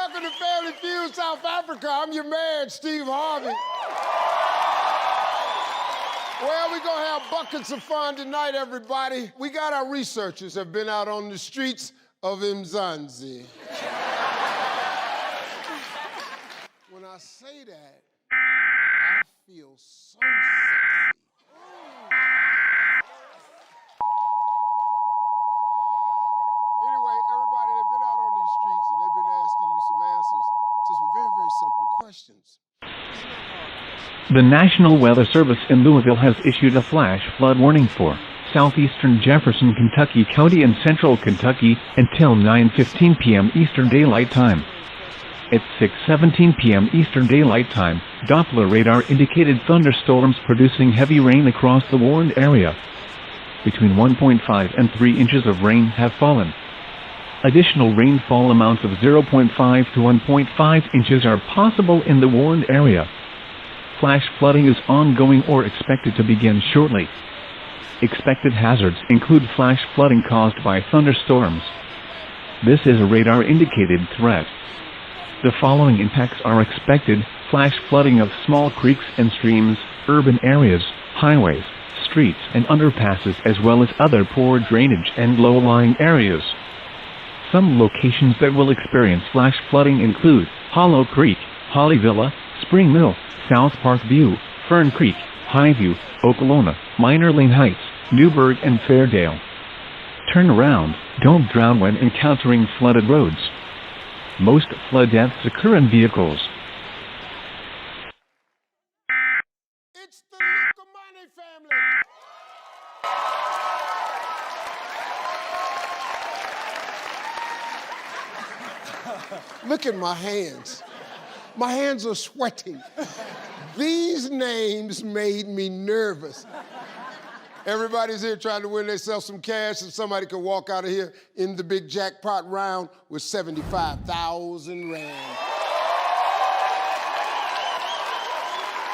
welcome to Family Feud South Africa. I'm your man, Steve Harvey. Well, we're gonna have buckets of fun tonight, everybody. We got our researchers have been out on the streets of Mzansi. When I say that, I feel so sexy. Anyway, everybody, they've been out on these streets and they've been asking you some answers to some very, very simple questions. The National Weather Service in Louisville has issued a flash flood warning for southeastern Jefferson Kentucky County and central Kentucky until 9:15 p.m. Eastern Daylight Time. At 6:17 p.m. Eastern Daylight Time, Doppler radar indicated thunderstorms producing heavy rain across the warned area. Between 1.5 and 3 inches of rain have fallen. Additional rainfall amounts of 0.5 to 1.5 inches are possible in the warned area. Flash flooding is ongoing or expected to begin shortly. Expected hazards include flash flooding caused by thunderstorms. This is a radar-indicated threat. The following impacts are expected: flash flooding of small creeks and streams, urban areas, highways, streets and underpasses, as well as other poor drainage and low-lying areas. Some locations that will experience flash flooding include Hollow Creek, Holly Villa, Spring Mill, South Park View, Fern Creek, Highview, Okolona, Minor Lane Heights, Newburgh and Fairdale. Turn around, don't drown when encountering flooded roads. Most flood deaths occur in vehicles. It's the Lucamani family. Look at my hands. My hands are sweating. These names made me nervous. Everybody's here trying to win themselves some cash, and somebody could walk out of here in the big jackpot round with 75,000 rand.